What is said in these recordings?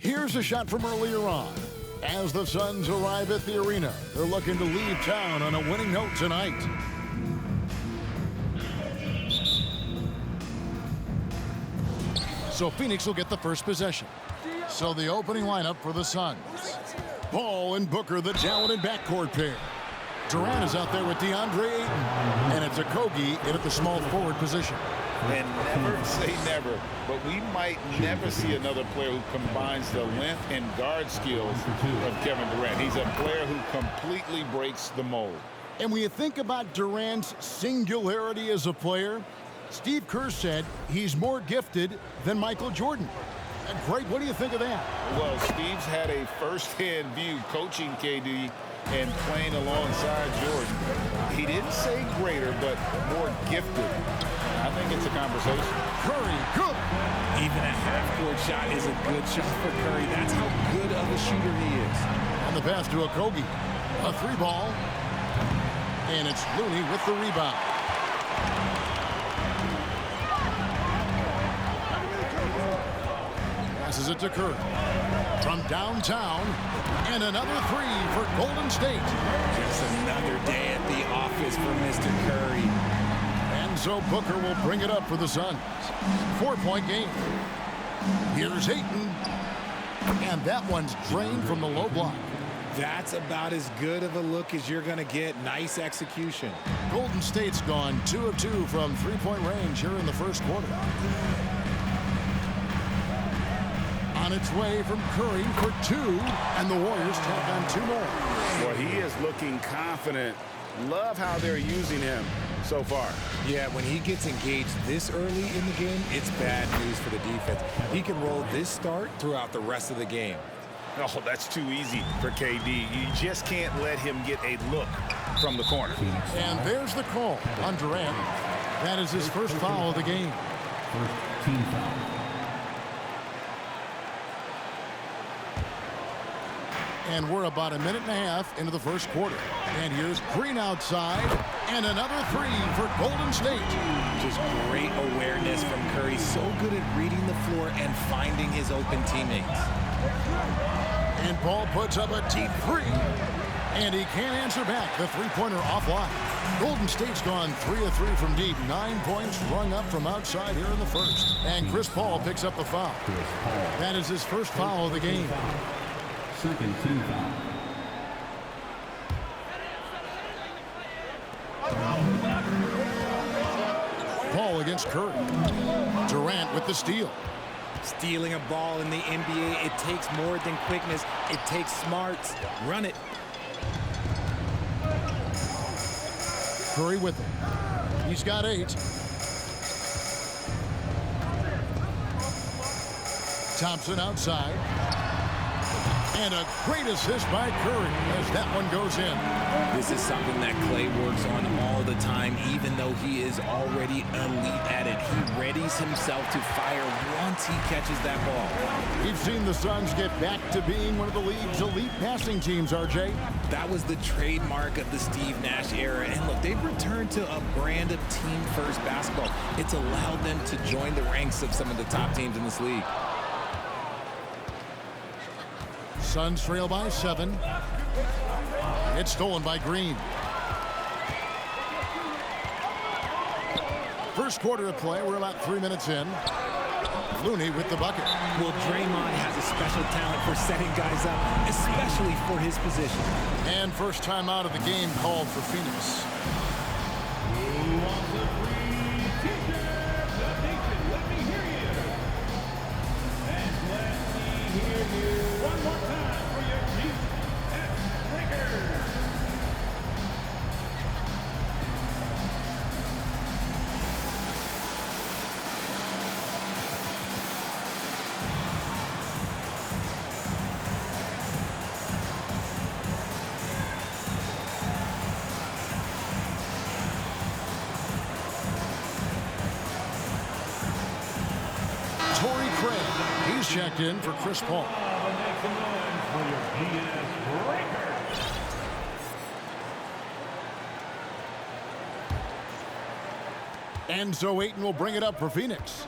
Here's a shot from earlier on. As the Suns arrive at the arena, they're looking to leave town on a winning note tonight. So Phoenix will get the first possession. So the opening lineup for the Suns. Paul and Booker, the talented backcourt pair. Durant is out there with DeAndre Ayton. And it's Okogie in at the small forward position. And never say never, but we might never see another player who combines the length and guard skills of Kevin Durant. He's a player who completely breaks the mold. And when you think about Durant's singularity as a player, Steve Kerr said he's more gifted than Michael Jordan. Greg, what do you think of that? Well, Steve's had a first-hand view coaching KD and playing alongside Jordan. He didn't say greater, but more gifted. I think it's a conversation. Curry, good. Even a half-court shot is a good shot for Curry. That's how good of a shooter he is. On the pass to Okogie. A three ball. And it's Looney with the rebound. Passes it to Curry. From downtown. And another three for Golden State. Just another day at the office for Mr. Curry. And so Booker will bring it up for the Suns. 4-point game. Here's Ayton. And that one's drained from the low block. That's about as good of a look as you're going to get. Nice execution. Golden State's gone 2 of 2 from three-point range here in the first quarter. On its way from Curry for 2, and the Warriors tack on 2 more. Well, he is looking confident. Love how they're using him so far. Yeah, when he gets engaged this early in the game, it's bad news for the defense. He can roll this start throughout the rest of the game. Oh, that's too easy for KD. You just can't let him get a look from the corner. And there's the call on Durant. That is his first foul of the game. First team foul. And we're about a minute and a half into the first quarter. And here's Green outside. And another three for Golden State. Just great awareness from Curry. So good at reading the floor and finding his open teammates. And Paul puts up a deep three. And he can't answer back. The three-pointer offline. Golden State's gone 3 of 3 from deep. 9 points rung up from outside here in the first. And Chris Paul picks up the foul. That is his first foul of the game. Second team foul. Paul against Curry. Durant with the steal. Stealing a ball in the NBA, it takes more than quickness. It takes smarts. Run it. Curry with him. He's got 8. Thompson outside. And a great assist by Curry as that one goes in. This is something that Klay works on all the time, even though he is already elite at it. He readies himself to fire once he catches that ball. We've seen the Suns get back to being one of the league's elite passing teams, RJ. That was the trademark of the Steve Nash era. And look, they've returned to a brand of team-first basketball. It's allowed them to join the ranks of some of the top teams in this league. Suns trail by 7. It's stolen by Green. First quarter of play, we're about 3 minutes in. Looney with the bucket. Well, Draymond has a special talent for setting guys up, especially for his position. And first time out of the game called for Phoenix. Torrey Craig, he's checked in for Chris Paul. And so Ayton will bring it up for Phoenix.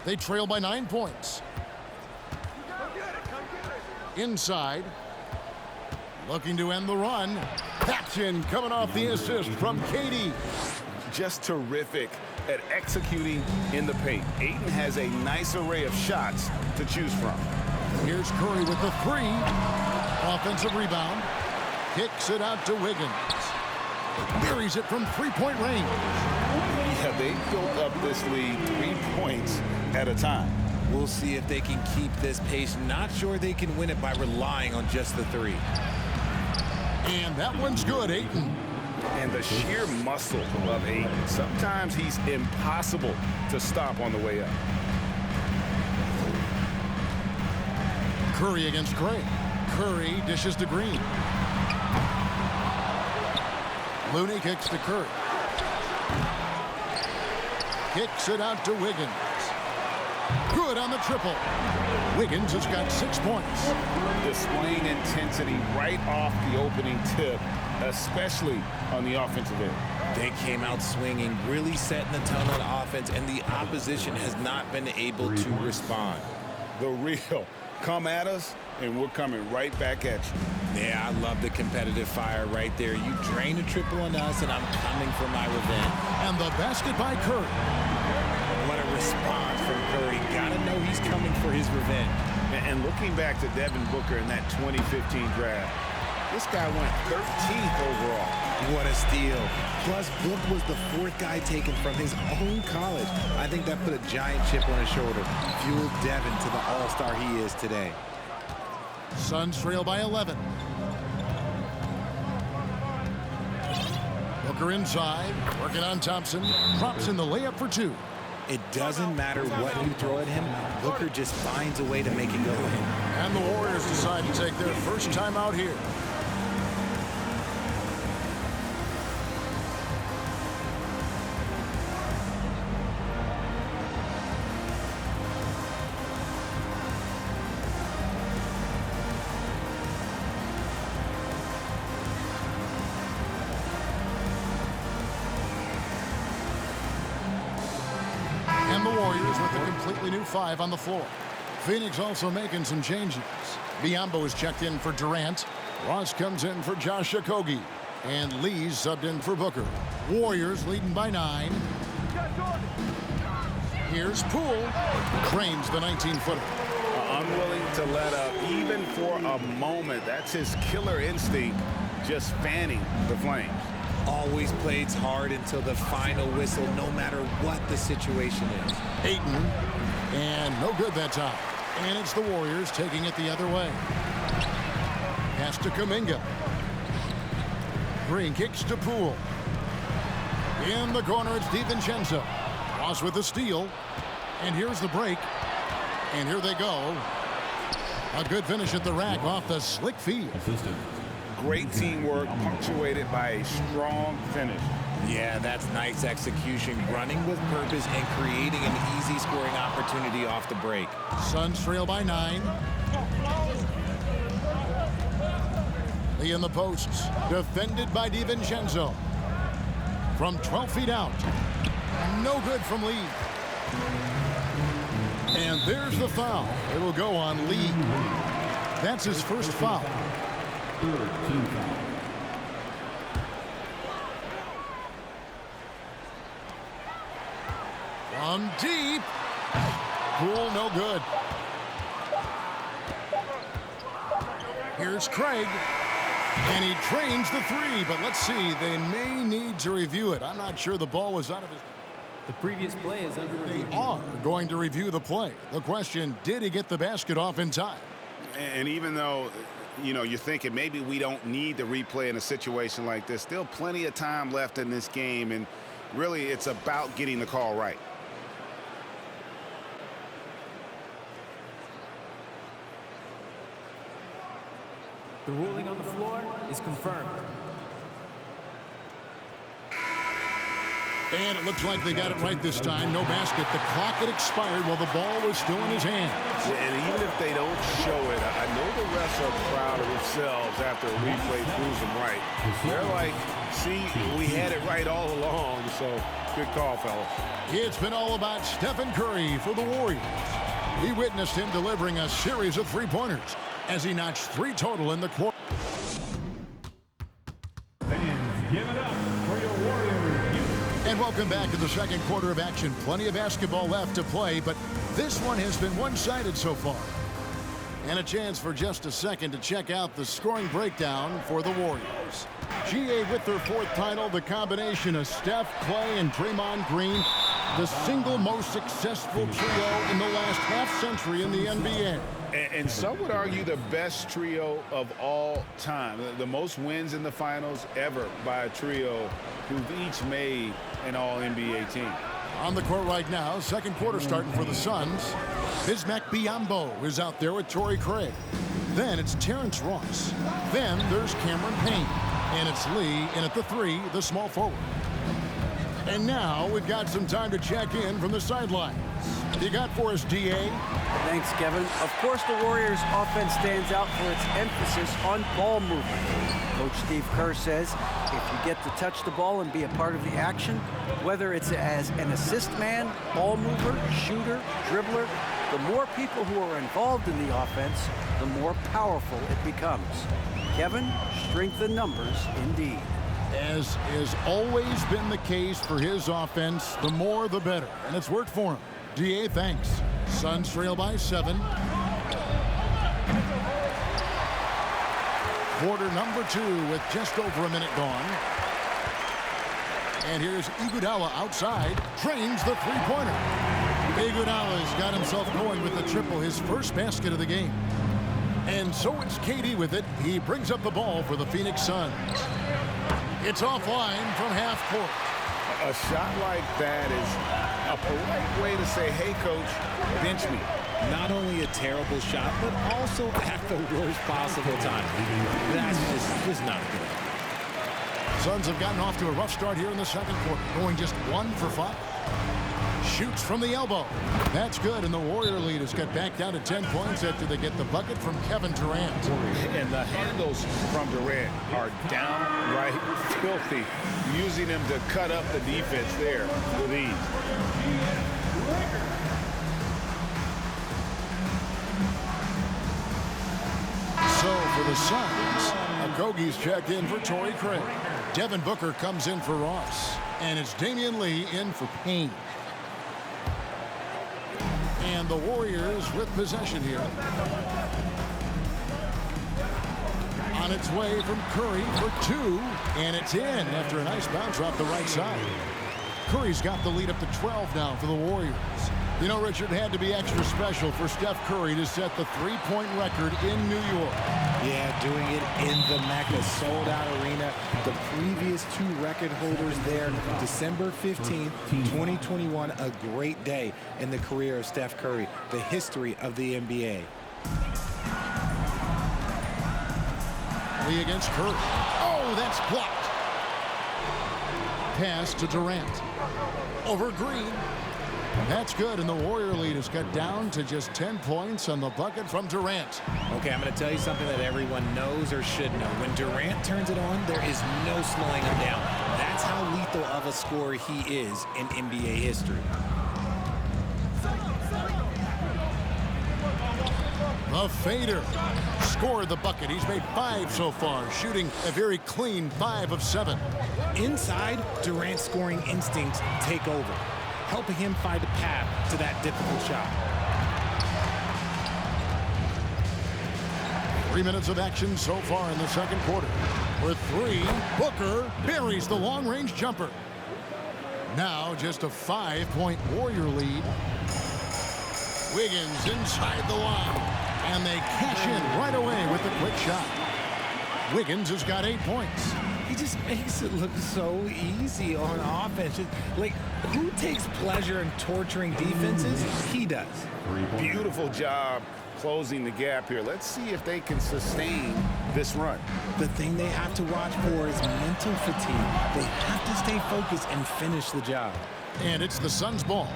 They trail by 9 points. Inside. Looking to end the run. Action coming off the assist from KD. Just terrific at executing in the paint. Ayton has a nice array of shots to choose from. Here's Curry with the three. Offensive rebound. Kicks it out to Wiggins. Buries it from three-point range. Yeah, they built up this lead 3 points at a time. We'll see if they can keep this pace. Not sure they can win it by relying on just the three. And that one's good, Ayton. And the sheer muscle of Ayton. Sometimes he's impossible to stop on the way up. Curry against Craig. Curry dishes to Green. Looney kicks to Curry. Kicks it out to Wiggins. Good on the triple. Wiggins has got 6 points. Displaying intensity right off the opening tip, especially on the offensive end. They came out swinging, really setting the tone on offense, and the opposition has not been able to respond. The real come at us, and we're coming right back at you. Yeah, I love the competitive fire right there. You drain a triple on us, and I'm coming for my revenge. And the basket by Curry. What a response from Curry. Gotta know he's coming for his revenge. And looking back to Devin Booker in that 2015 draft, this guy went 13th overall. What a steal. Plus, Book was the 4th guy taken from his own college. I think that put a giant chip on his shoulder, fueled Devin to the all-star he is today. Suns trail by 11. Booker inside, working on Thompson. Drops in the layup for 2. It doesn't matter what you throw at him, Booker just finds a way to make it go in. And the Warriors decide to take their first time out here. And the Warriors with a completely new 5 on the floor. Phoenix also making some changes. Biyombo is checked in for Durant. Ross comes in for Josh Okogie. And Lee's subbed in for Booker. Warriors leading by 9. Here's Poole. Cranes the 19-footer. Unwilling to let up even for a moment. That's his killer instinct, just fanning the flames. Always plays hard until the final whistle, no matter what the situation is. Ayton. And no good that time. And it's the Warriors taking it the other way. Pass to Kuminga. Green kicks to Poole. In the corner, it's DiVincenzo. Ross with the steal. And here's the break. And here they go. A good finish at the rack off the slick feed. Great teamwork punctuated by a strong finish. Yeah, that's nice execution, running with purpose and creating an easy scoring opportunity off the break. Suns trail by 9. Lee in the posts, defended by DiVincenzo. From 12 feet out. No good from Lee. And there's the foul. It'll go on Lee. That's his first foul. Team foul. From deep. Poole, no good. Here's Craig. And he trains the 3, but let's see. They may need to review it. I'm not sure the ball was out of his... The previous play is under review. They are going to review the play. The question, did he get the basket off in time? And even though, you know, you're thinking maybe we don't need the replay in a situation like this, still plenty of time left in this game, and really it's about getting the call right. The ruling on the floor is confirmed. And it looks like they got it right this time. No basket. The clock had expired while the ball was still in his hands. And even if they don't show it, I know the refs are proud of themselves after a replay proves them right. They're like, see, we had it right all along, so good call, fellas. It's been all about Stephen Curry for the Warriors. We witnessed him delivering a series of three-pointers. as he notched 3 total in the quarter. Fans, give it up for your Warriors. And welcome back to the second quarter of action. Plenty of basketball left to play, but this one has been one-sided so far. And a chance for just a second to check out the scoring breakdown for the Warriors. GA with their 4th title, the combination of Steph, Clay, and Draymond Green, the single most successful trio in the last half-century in the NBA. And some would argue the best trio of all time. The most wins in the finals ever by a trio who've each made an All-NBA team. On the court right now, second quarter starting for the Suns. Bismack Biyombo is out there with Torrey Craig. Then it's Terrence Ross. Then there's Cameron Payne. And it's Lee in at the 3, the small forward. And now we've got some time to check in from the sidelines. You got for us, DA? Thanks, Kevin. Of course, the Warriors' offense stands out for its emphasis on ball movement. Coach Steve Kerr says if you get to touch the ball and be a part of the action, whether it's as an assist man, ball mover, shooter, dribbler, the more people who are involved in the offense, the more powerful it becomes. Kevin, strength in numbers indeed. As has always been the case for his offense, the more the better. And it's worked for him. DA, thanks. Suns trail by 7. Quarter number 2 with just over a minute gone. And here's Iguodala outside. Drains the three-pointer. Iguodala's got himself going with the triple, his first basket of the game. And so it's KD with it. He brings up the ball for the Phoenix Suns. It's offline from half court. A shot like that is a polite way to say, hey, coach, bench me. Not only a terrible shot, but also at the worst possible time. That's just not good. Suns have gotten off to a rough start here in the second quarter, going just 1 for 5. Shoots from the elbow. That's good, and the Warrior lead has got back down to 10 points after they get the bucket from Kevin Durant. And the handles from Durant are downright filthy, using them to cut up the defense there with ease. So for the Suns, Okogie's checked in for Torrey Craig. Devin Booker comes in for Ross. And it's Damian Lee in for Payne. And the Warriors with possession here. On its way from Curry for 2. And it's in after a nice bounce off the right side. Curry's got the lead up to 12 now for the Warriors. You know, Richard, it had to be extra special for Steph Curry to set the three-point record in New York. Yeah, doing it in the Mecca sold-out arena. The previous 2 record holders there, December 15th, 2021, a great day in the career of Steph Curry, the history of the NBA. Lee against Curry. Oh, that's blocked. Pass to Durant. Over Green. That's good, and the Warrior lead has got down to just 10 points on the bucket from Durant. Okay, I'm going to tell you something that everyone knows or should know. When Durant turns it on, there is no slowing him down. That's how lethal of a scorer he is in NBA history. The fader scored the bucket. He's made 5 so far, shooting a very clean 5 of 7. Inside, Durant's scoring instincts take over, helping him find a path to that difficult shot. 3 minutes of action so far in the second quarter. For 3, Booker buries the long-range jumper. Now just a 5-point Warrior lead. Wiggins inside the line. And they cash in right away with the quick shot. Wiggins has got 8 points. He just makes it look so easy on offense. Like, who takes pleasure in torturing defenses? He does. Beautiful job closing the gap here. Let's see if they can sustain this run. The thing they have to watch for is mental fatigue. They have to stay focused and finish the job. And it's the Suns' ball.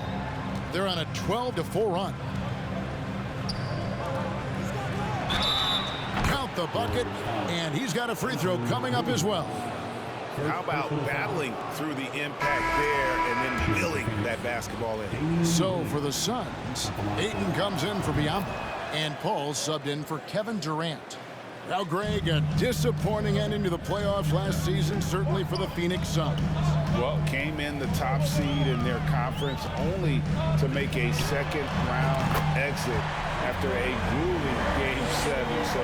They're on a 12-4 run. Count the bucket, and he's got a free throw coming up as well. How about battling through the impact there and then milling that basketball in? So for the Suns, Ayton comes in for Biyombo. And Paul subbed in for Kevin Durant. Now, Greg, a disappointing ending to the playoffs last season, certainly for the Phoenix Suns. Well, came in the top seed in their conference only to make a second-round exit after a grueling Game 7. So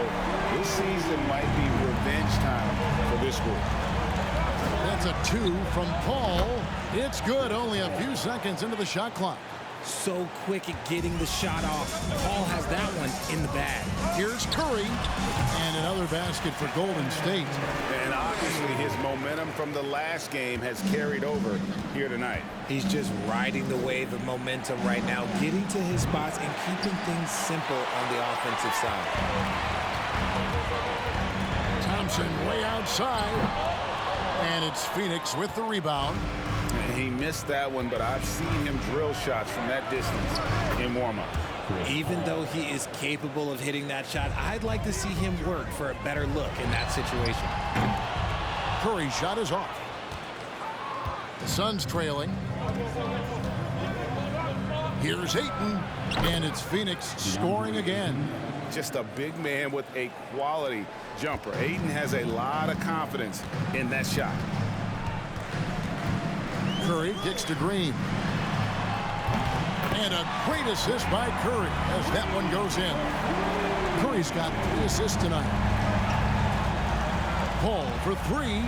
this season might be revenge time for this group. That's a 2 from Paul. It's good, only a few seconds into the shot clock. So quick at getting the shot off. Paul has that one in the bag. Here's Curry, and another basket for Golden State. And obviously his momentum from the last game has carried over here tonight. He's just riding the wave of momentum right now, getting to his spots and keeping things simple on the offensive side. Thompson way outside. And it's Phoenix with the rebound. And he missed that one, but I've seen him drill shots from that distance in warm-up. Even though he is capable of hitting that shot, I'd like to see him work for a better look in that situation. Curry's shot is off. The Suns trailing. Here's Ayton, and it's Phoenix scoring again. Just a big man with a quality jumper. Ayton has a lot of confidence in that shot. Curry kicks to Green. And a great assist by Curry as that one goes in. Curry's got 3 assists tonight. Paul for 3.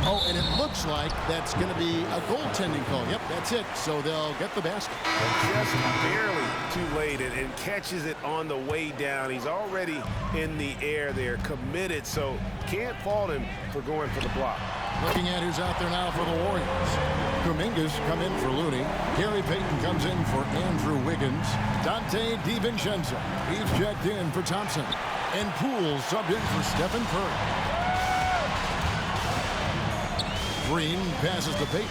Oh, and it looks like that's going to be a goaltending call. Yep, that's it. So they'll get the basket. Just barely too late and catches it on the way down. He's already in the air there, committed, so can't fault him for going for the block. Looking at who's out there now for the Warriors. Kuminga's come in for Looney. Gary Payton comes in for Andrew Wiggins. Dante DiVincenzo. He's checked in for Thompson. And Poole subbed in for Stephen Curry. Green passes to Payton.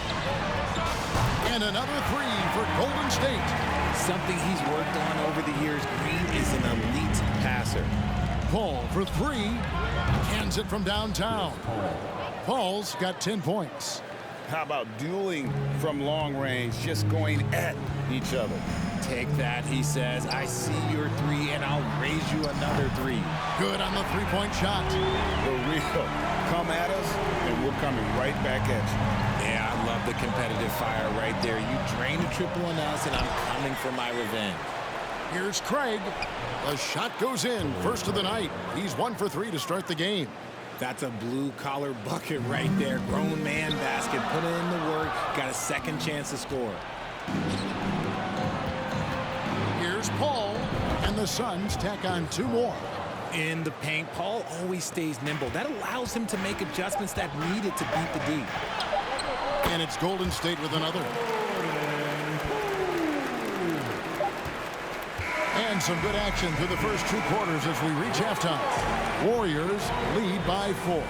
And another 3 for Golden State. Something he's worked on over the years. Green is an elite passer. Paul for 3. Cans it from downtown. Paul's got 10 points. How about dueling from long range, just going at each other? Take that, he says. I see your 3, and I'll raise you another 3. Good on the 3-point shot. The real come at us, and we're coming right back at you. Yeah, I love the competitive fire right there. You drain a triple on us, and I'm coming for my revenge. Here's Craig. The shot goes in. First of the night. He's 1 for 3 to start the game. That's a blue-collar bucket right there. Grown man basket. Put in the work. Got a second chance to score. Here's Paul. And the Suns tack on 2 more. In the paint, Paul always stays nimble. That allows him to make adjustments that needed to beat the D. And it's Golden State with another. And some good action through the first 2 quarters as we reach halftime. Warriors lead by 4.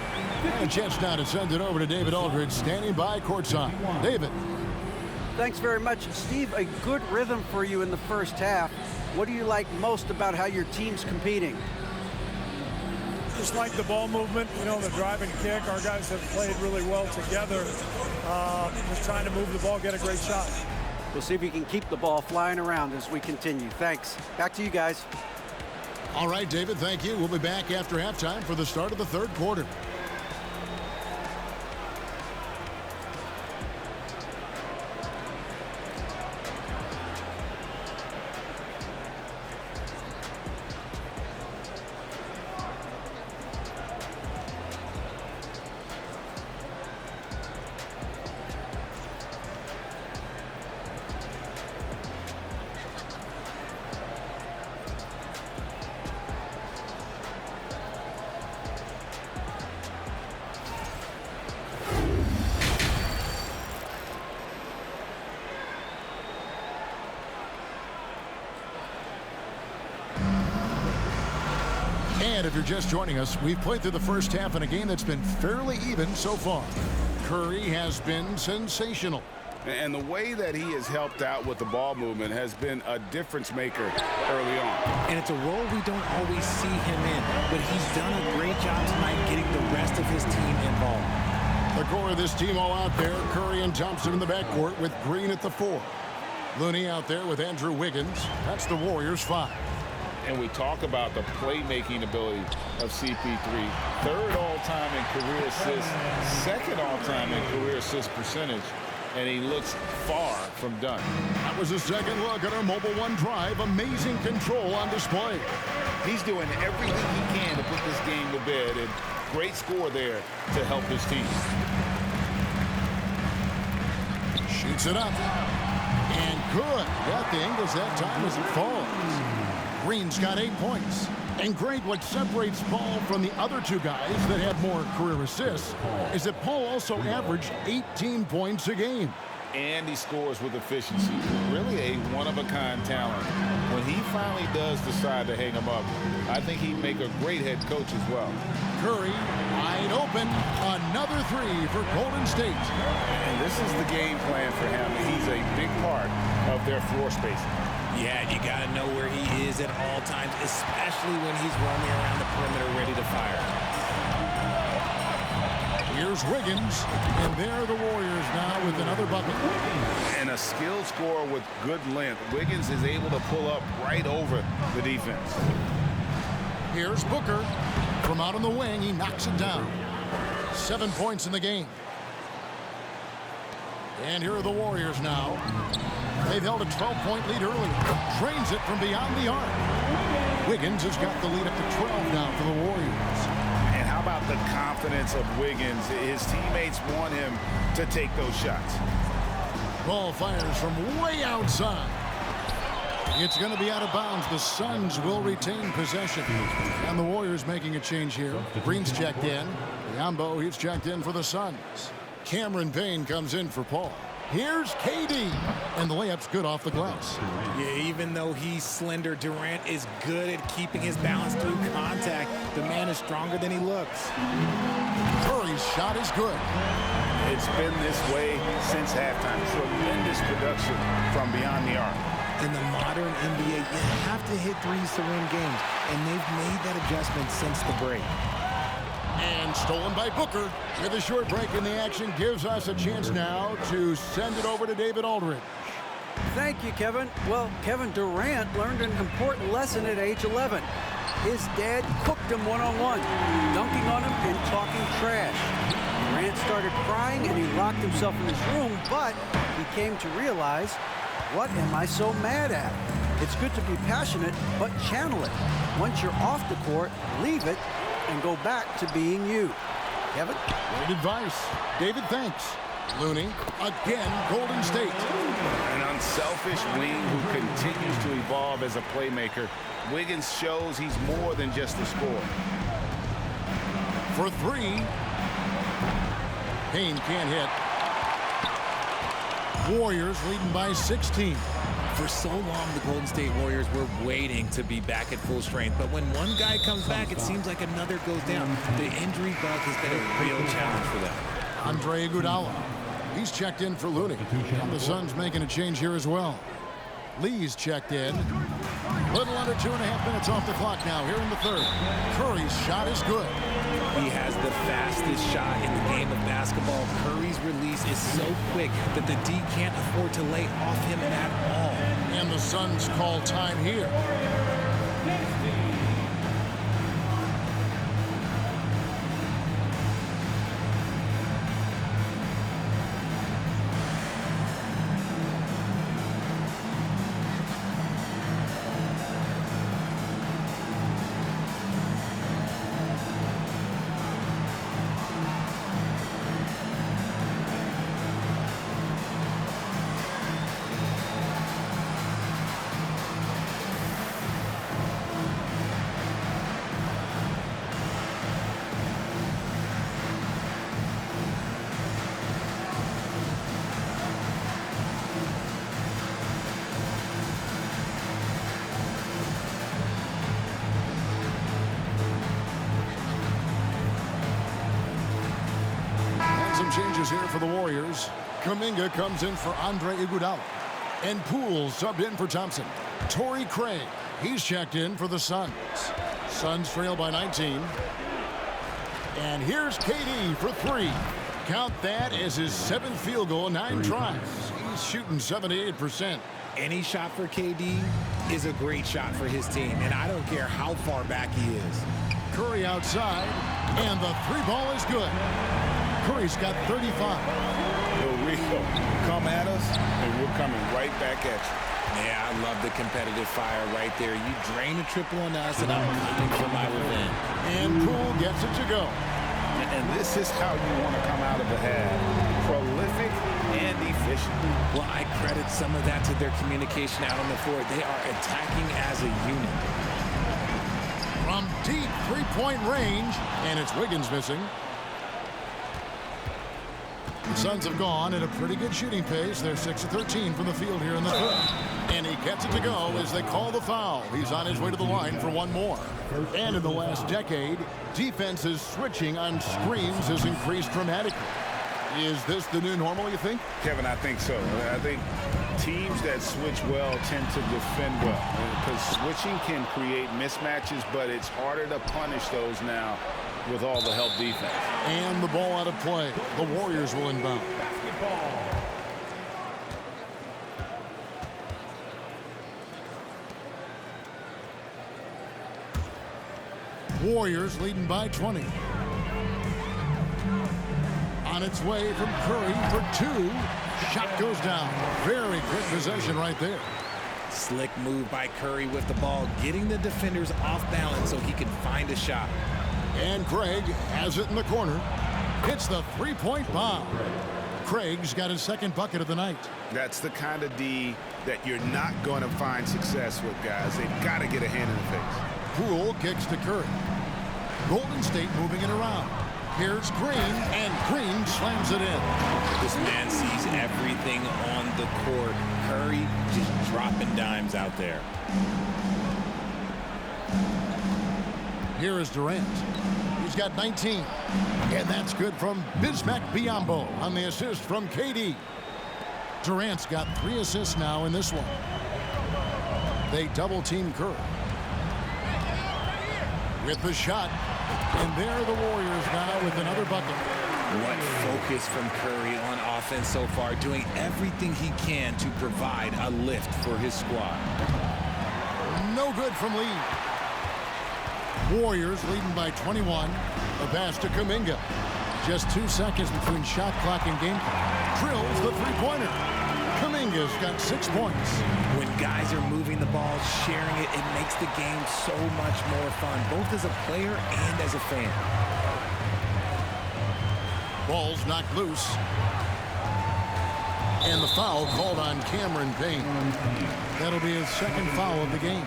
And a chance now to send it over to David Aldridge, standing by courtside. David. Thanks very much. Steve, a good rhythm for you in the first half. What do you like most about how your team's competing? Just like the ball movement, you know, the drive and kick. Our guys have played really well together. Just trying to move the ball, get a great shot. We'll see if you can keep the ball flying around as we continue. Thanks. Back to you guys. All right, David, thank you. We'll be back after halftime for the start of the 3rd quarter. And if you're just joining us, we've played through the first half in a game that's been fairly even so far. Curry has been sensational. And the way that he has helped out with the ball movement has been a difference maker early on. And it's a role we don't always see him in, but he's done a great job tonight getting the rest of his team involved. The core of this team all out there, Curry and Thompson in the backcourt with Green at the 4. Looney out there with Andrew Wiggins. That's the Warriors' 5. And we talk about the playmaking ability of CP3. Third all-time in career assists, second all-time in career assist percentage, and he looks far from done. That was a second look at our Mobile One drive. Amazing control on display. He's doing everything he can to put this game to bed, and great score there to help his team. Shoots it up. And good. Got the angles that time as it falls. Green's got 8 points. And great, what separates Paul from the other two guys that have more career assists is that Paul also averaged 18 points a game. And he scores with efficiency. Really a one-of-a-kind talent. When he finally does decide to hang him up, I think he'd make a great head coach as well. Curry, wide open. Another three for Golden State. And this is the game plan for him. He's a big part of their floor spacing. Yeah, you got to know where he is at all times, especially when he's roaming around the perimeter ready to fire. Here's Wiggins, and there the Warriors now with another bucket. And a skilled scorer with good length. Wiggins is able to pull up right over the defense. Here's Booker. From out on the wing, he knocks it down. 7 points in the game. And here are the Warriors now. They've held a 12-point lead earlier. Drains it from beyond the arc. Wiggins has got the lead up to 12 now for the Warriors. And how about the confidence of Wiggins? His teammates want him to take those shots. Ball fires from way outside. It's going to be out of bounds. The Suns will retain possession. And the Warriors making a change here. Green's checked in. Yambo, he's checked in for the Suns. Cameron Payne comes in for Paul. Here's KD. And the layup's good off the glass. Yeah, even though he's slender, Durant is good at keeping his balance through contact. The man is stronger than he looks. Curry's shot is good. It's been this way since halftime. Tremendous production from beyond the arc. In the modern NBA, you have to hit threes to win games, and they've made that adjustment since the break. And stolen by Booker. With a short break in the action, gives us a chance now to send it over to David Aldridge. Thank you, Kevin. Well, Kevin Durant learned an important lesson at age 11. His dad cooked him one-on-one, dunking on him and talking trash. Durant started crying and he locked himself in his room, but he came to realize, what am I so mad at? It's good to be passionate, but channel it. Once you're off the court, leave it and go back to being you. Kevin? Great advice. David, thanks. Looney, again, Golden State. An unselfish wing who continues to evolve as a playmaker. Wiggins shows he's more than just a scorer. For three. Payne can't hit. Warriors leading by 16. For so long, the Golden State Warriors were waiting to be back at full strength. But when one guy comes back, it seems like another goes down. The injury bug has been a real challenge for them. Andre Iguodala. He's checked in for Looney. And the Suns making a change here as well. Lee's checked in. Little under 2.5 minutes off the clock now here in the third. Curry's shot is good. He has the fastest shot in the game of basketball. Curry's release is so quick that the D can't afford to lay off him at all. And the Suns call time here. Changes here for the Warriors. Kuminga comes in for Andre Iguodala. And Poole subbed in for Thompson. Torrey Craig, he's checked in for the Suns. Suns trail by 19. And here's KD for three. Count that as his 7th field goal, 9 tries. He's shooting 78%. Any shot for KD, is a great shot for his team, and I don't care how far back he is. Curry outside, and the three ball is good. Curry's got 35. Rio, come at us, and we're coming right back at you. Yeah, I love the competitive fire right there. You drain a triple on us, and I'm coming for my revenge. And Poole gets it to go. And this is how you want to come out of the half. Prolific and efficient. Well, I credit some of that to their communication out on the floor. They are attacking as a unit. From deep three-point range, and it's Wiggins missing. The Suns have gone at a pretty good shooting pace. They're 6 of 13 from the field here in the third. And he gets it to go as they call the foul. He's on his way to the line for one more. And in the last decade, defenses switching on screens has increased dramatically. Is this the new normal, you think? Kevin, I think so. I think teams that switch well tend to defend well. Because switching can create mismatches, but it's harder to punish those now with all the help defense. And the ball out of play. The Warriors will inbound. Warriors leading by 20. On its way from Curry for two. Shot goes down. Very quick possession right there. Slick move by Curry with the ball, getting the defenders off balance so he can find a shot. And Craig has it in the corner. Hits the three-point bomb. Craig's got his second bucket of the night. That's the kind of D that you're not going to find success with, guys. They've got to get a hand in the face. Poole kicks to Curry. Golden State moving it around. Here's Green, and Green slams it in. This man sees everything on the court. Curry just dropping dimes out there. Here is Durant. He's got 19. And that's good from Bismack Biyombo on the assist from KD. Durant's got 3 assists now in this one. They double-team Curry. With the shot. And there the Warriors now with another bucket. What focus from Curry on offense so far, doing everything he can to provide a lift for his squad. No good from Lee. Warriors leading by 21. A pass to Kuminga. Just 2 seconds between shot clock and game clock. Drills the three-pointer. Kuminga's got 6 points. When guys are moving the ball, sharing it, it makes the game so much more fun, both as a player and as a fan. Ball's knocked loose. And the foul called on Cameron Payne. That'll be his second foul of the game.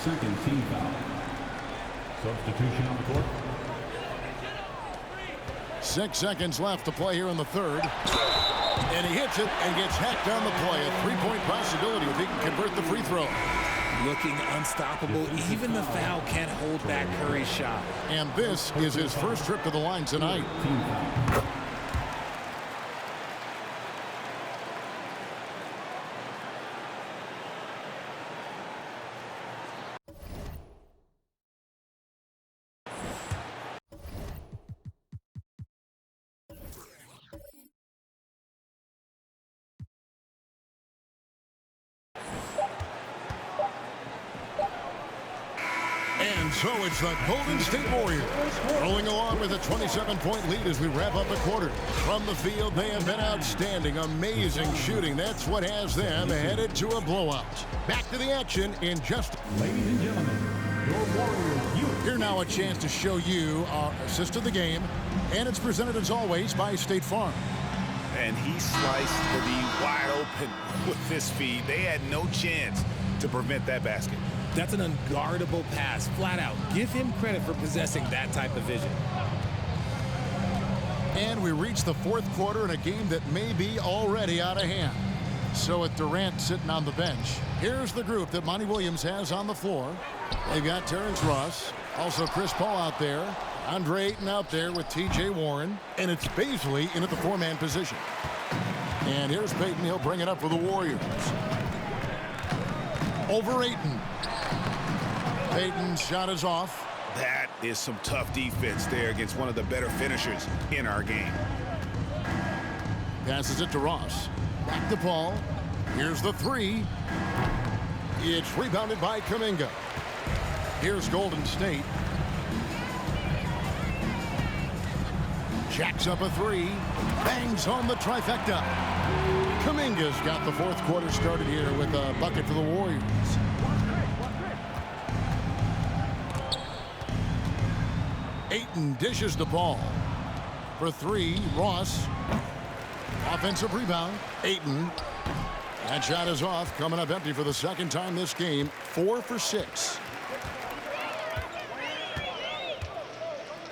Second team foul. Substitution on the court. 6 seconds left to play here in the third. And he hits it and gets hacked down the play. A three-point possibility if he can convert the free throw. Looking unstoppable. Even the foul can't hold back Curry's shot. And this is his first trip to the line tonight. And so it's the Golden State Warriors rolling along with a 27-point lead as we wrap up the quarter. From the field, they have been outstanding. Amazing shooting. That's what has them headed to a blowout. Back to the action in just... Ladies and gentlemen, your Warriors. Here now a chance to show you our assist of the game. And it's presented as always by State Farm. And he sliced the D wide open with this feed. They had no chance to prevent that basket. That's an unguardable pass, flat out. Give him credit for possessing that type of vision. And we reach the fourth quarter in a game that may be already out of hand. So with Durant sitting on the bench, here's the group that Monty Williams has on the floor. They've got Terrence Ross, also Chris Paul out there, Andre Ayton out there with T.J. Warren, and it's Bazley in at the four-man position. And here's Payton. He'll bring it up for the Warriors. Over Ayton. Payton's shot is off. That is some tough defense there against one of the better finishers in our game. Passes it to Ross. Back to Paul. Here's the three. It's rebounded by Kuminga. Here's Golden State. Jacks up a three. Bangs home the trifecta. Kuminga's got the fourth quarter started here with a bucket for the Warriors. Ayton dishes the ball. For three, Ross. Offensive rebound, Ayton. That shot is off, coming up empty for the second time this game. 4 for 6.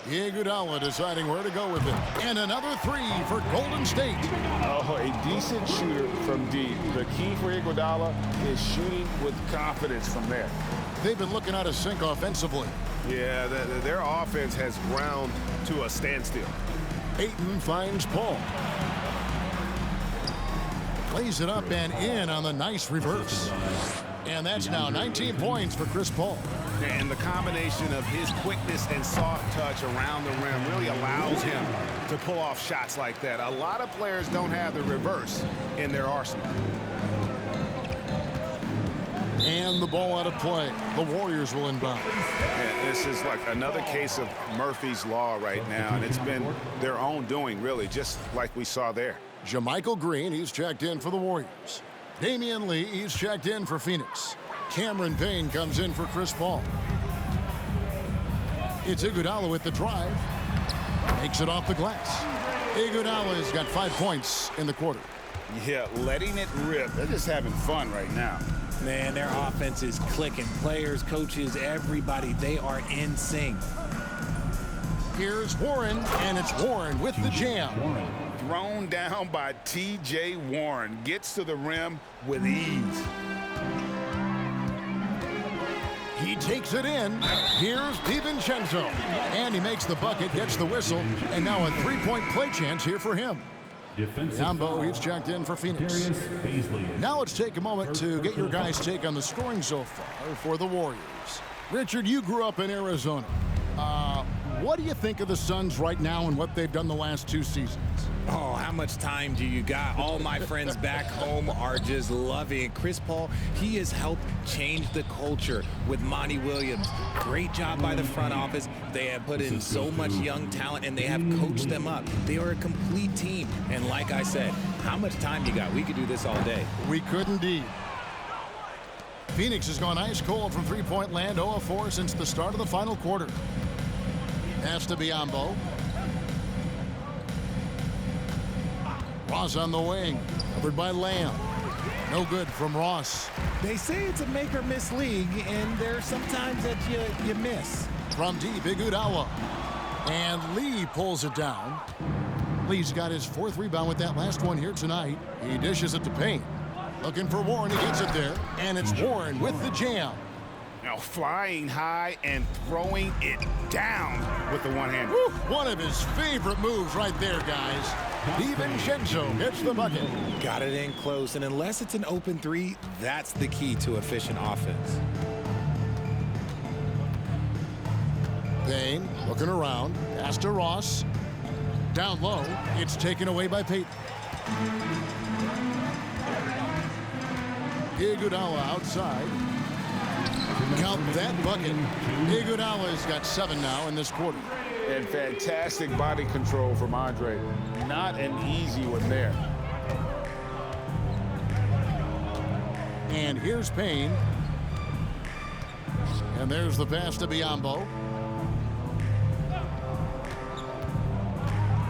Iguodala deciding where to go with it. And another three for Golden State. Oh, a decent shooter from deep. The key for Iguodala is shooting with confidence from there. They've been looking out of sync offensively. Yeah, their offense has ground to a standstill. Ayton finds Paul. Plays it up and in on the nice reverse. And that's now 19 points for Chris Paul. And the combination of his quickness and soft touch around the rim really allows him to pull off shots like that. A lot of players don't have the reverse in their arsenal. And the ball out of play. The Warriors will inbound. And this is like another case of Murphy's Law right now, and it's been their own doing, really, just like we saw there. JaMychal Green, he's checked in for the Warriors. Damian Lee, he's checked in for Phoenix. Cameron Payne comes in for Chris Paul. It's Iguodala with the drive. Makes it off the glass. Iguodala's got 5 points in the quarter. Yeah, letting it rip. They're just having fun right now. Man, their offense is clicking. Players, coaches, everybody, they are in sync. Here's Warren, and it's Warren with the jam. Thrown down by T.J. Warren. Gets to the rim with ease. He takes it in. Here's DiVincenzo. And he makes the bucket, gets the whistle, and now a three-point play chance here for him. Yambo, he's checked in for Phoenix. Now let's take a moment to get your guys' take on the scoring so far for the Warriors. Richard, you grew up in Arizona. What do you think of the Suns right now and what they've done the last 2 seasons? Oh, how much time do you got? All my friends back home are just loving it. Chris Paul, he has helped change the culture with Monty Williams. Great job by the front office. They have put in so much young talent, and they have coached them up. They are a complete team. And like I said, how much time you got? We could do this all day. We could indeed. Phoenix has gone ice cold from three-point land, 0 of 4 since the start of the final quarter. Pass to Biyombo. Ross on the wing, covered by Lamb. No good from Ross. They say it's a make or miss league, and there's sometimes that you miss. From deep, Iguodala. And Lee pulls it down. Lee's got his 4th rebound with that last one here tonight. He dishes it to Payne. Looking for Warren, he gets it there. And it's Warren with the jam. Now flying high and throwing it down with the one hand. One of his favorite moves right there, guys. DiVincenzo gets the bucket. Got it in close, and unless it's an open three, that's the key to efficient offense. Payne looking around. Pass to Ross. Down low. It's taken away by Payton. Iguodala outside. Count that bucket. Iguodala's got 7 now in this quarter. And fantastic body control from Andre. Not an easy one there. And here's Payne. And there's the pass to Biyombo.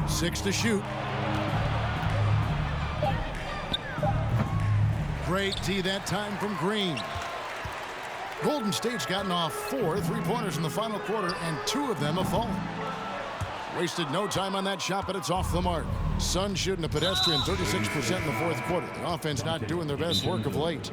6 to shoot. Great tee that time from Green. Golden State's gotten off 4 3-pointers in the final quarter, and 2 of them have fallen. Wasted no time on that shot, but it's off the mark. Suns shooting a pedestrian 36% in the fourth quarter. The offense not doing their best work of late.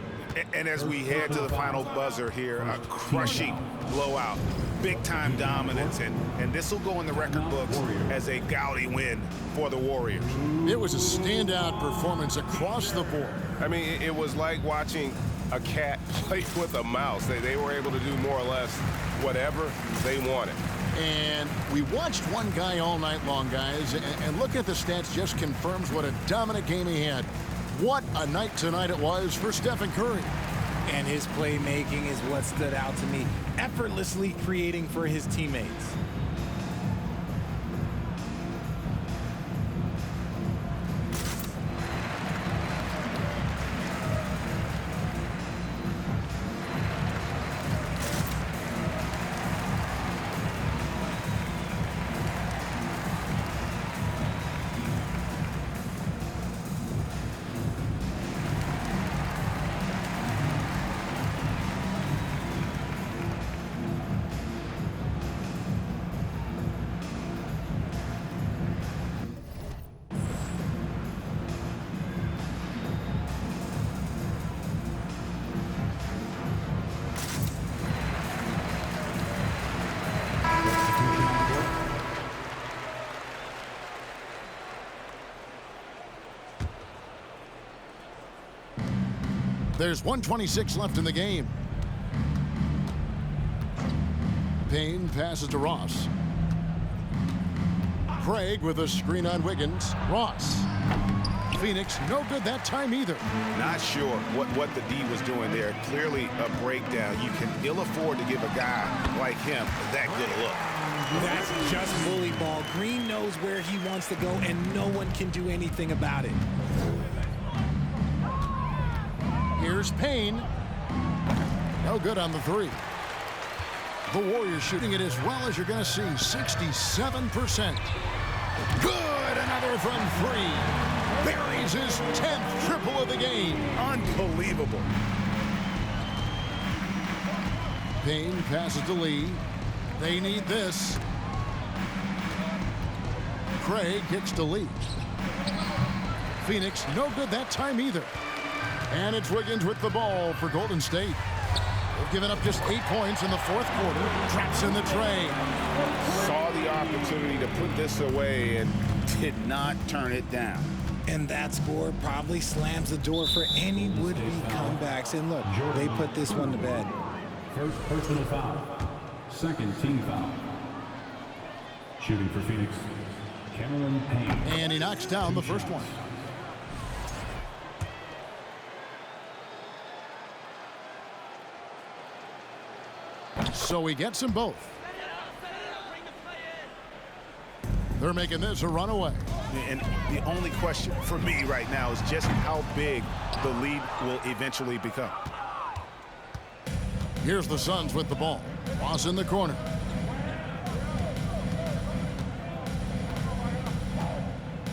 And as we head to the final buzzer here, a crushing blowout, big-time dominance, and this will go in the record books as a gaudy win for the Warriors. It was a standout performance across the board. I mean, it was like watching a cat play with a mouse. They were able to do more or less whatever they wanted. And we watched one guy all night long, guys, and look at the stats just confirms what a dominant game he had. What a night tonight it was for Stephen Curry. And his playmaking is what stood out to me, effortlessly creating for his teammates. There's 1:26 left in the game. Payne passes to Ross. Craig with a screen on Wiggins. Ross. Phoenix, no good that time either. Not sure what the D was doing there. Clearly a breakdown. You can ill afford to give a guy like him that good a look. That's just bully ball. Green knows where he wants to go, and no one can do anything about it. Here's Payne. No good on the three. The Warriors shooting it as well as you're going to see. 67%. Good. Another from three. Buries his 10th triple of the game. Unbelievable. Payne passes to Lee. They need this. Craig kicks to Lee. Phoenix, no good that time either. And it's Wiggins with the ball for Golden State. They've given up just 8 points in the fourth quarter. Traps in the tray. Saw the opportunity to put this away and did not turn it down. And that score probably slams the door for any would-be comebacks. And look, they put this one to bed. First personal foul. Second team foul. Shooting for Phoenix, Cameron Payne. And he knocks down the first one. So he gets them both. They're making this a runaway. And the only question for me right now is just how big the lead will eventually become. Here's the Suns with the ball. Ross in the corner.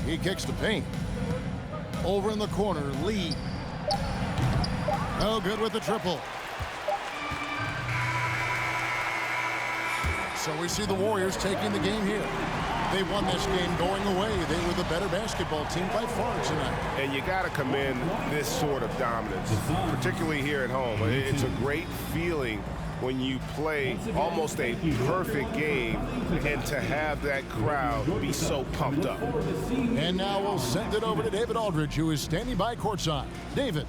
He kicks to Payne. Over in the corner, Lee. No good with the triple. So we see the Warriors taking the game here. They won this game going away. They were the better basketball team by far tonight. And you got to commend this sort of dominance, particularly here at home. It's a great feeling when you play almost a perfect game and to have that crowd be so pumped up. And now we'll send it over to David Aldridge, who is standing by courtside. David.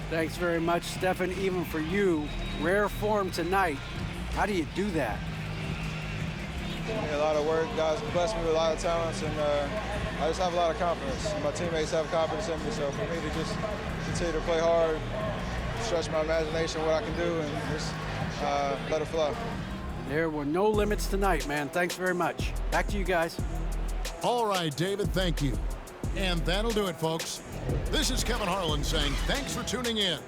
Thanks very much, Stephen. Even for you, rare form tonight. How do you do that? A lot of work. Guys blessed me with a lot of talents, and I just have a lot of confidence. My teammates have confidence in me, so for me to just continue to play hard, stretch my imagination, what I can do, and just let it flow. There were no limits tonight, man. Thanks very much. Back to you guys. All right, David, thank you. And that'll do it, folks. This is Kevin Harlan saying thanks for tuning in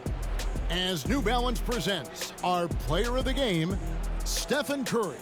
as New Balance presents our player of the game, Stephen Curry.